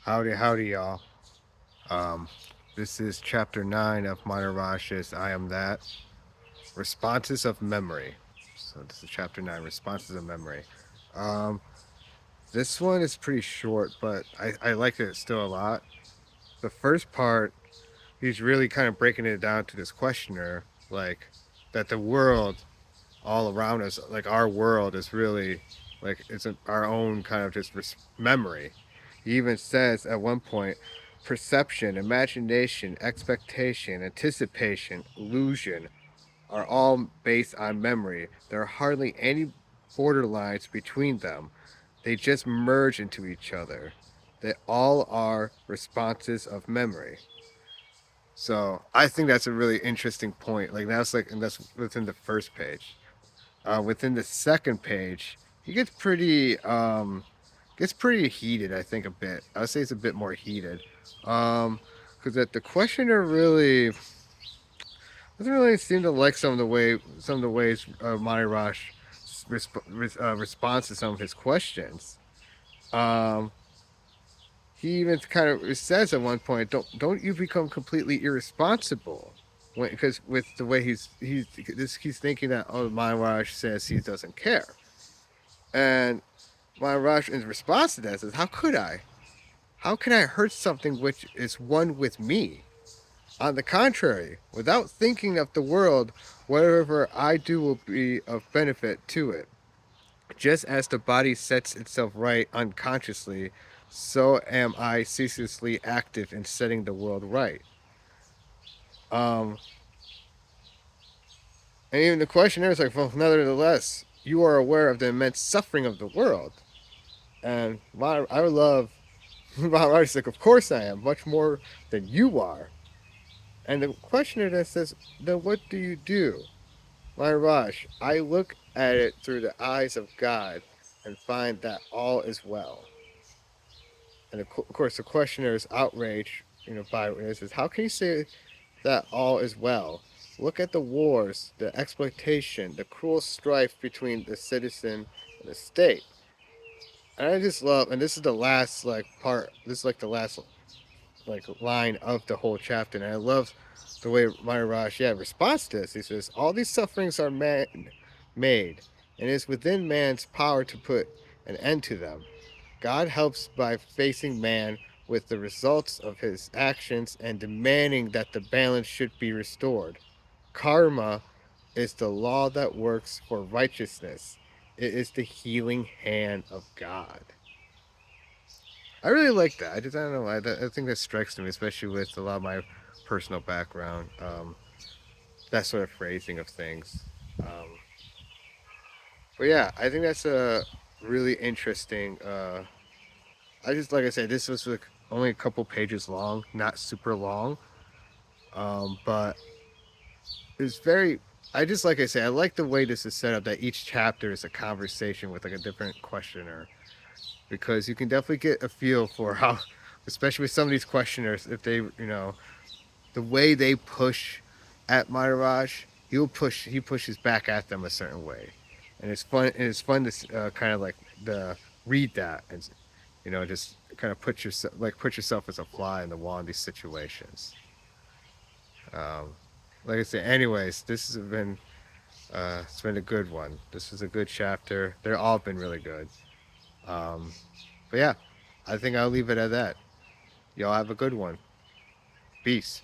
Howdy, y'all. Um, this is chapter 9 of Maharaj's I Am That. Responses of Memory. So this is chapter 9, Responses of Memory. Um, this one is pretty short, but I like it still a lot. The first part, he's really kind of breaking it down to this questioner, like, that the world all around us, like our world, is really, like, it's our own kind of just memory. He even says at one point, perception, imagination, expectation, anticipation, illusion are all based on memory. There are hardly any borderlines between them. They just merge into each other. They all are responses of memory. So I think that's a really interesting point. And that's within the first page. Within the second page, he gets pretty heated. I think a bit. I would say it's a bit more heated, because the questioner really doesn't really seem to like some of the ways Maharaj responds to some of his questions. Um, he even kind of says at one point, "Don't you become completely irresponsible?" Because with the way he's thinking that, oh, Maharaj says he doesn't care. And Maharaj, in response to that, says, "How could I? How can I hurt something which is one with me? On the contrary, without thinking of the world, whatever I do will be of benefit to it. Just as the body sets itself right unconsciously, so am I ceaselessly active in setting the world right." Um, and even the questionnaire is like, "Well, nevertheless, you are aware of the immense suffering of the world." And I love Maharaj is like, "Of course I am, much more than you are." And the questioner then says, "Then what do you do?" Maharaj, I look at it through the eyes of God and find that all is well. And of course, the questioner is outraged, by it. Says, "How can you say that all is well? Look at the wars, the exploitation, the cruel strife between the citizen and the state." And I just love, and this is the last part. This is like the last line of the whole chapter, and I love the way Maharaj responds to this. He says, "All these sufferings are made, and it is within man's power to put an end to them. God helps by facing man with the results of his actions and demanding that the balance should be restored. Karma is the law that works for righteousness. It is the healing hand of God." I really like that. I don't know why. I think that strikes me, especially with a lot of my personal background. That sort of phrasing of things. Um, but yeah, I think that's a really interesting. I just, like I said, this was like only a couple pages long, not super long. But it's very. I just, like I say, I like the way this is set up. That each chapter is a conversation with like a different questioner, because you can definitely get a feel for how, especially with some of these questioners, if they, the way they push at Maharaj, he pushes back at them a certain way, and it's fun to kind of like the read that, and just kind of put yourself as a fly in the wall in these situations. Um, like I said, anyways, this has been it's been a good one. This was a good chapter. They're all been really good. Um, but yeah, I think I'll leave it at that. Y'all have a good one. Peace.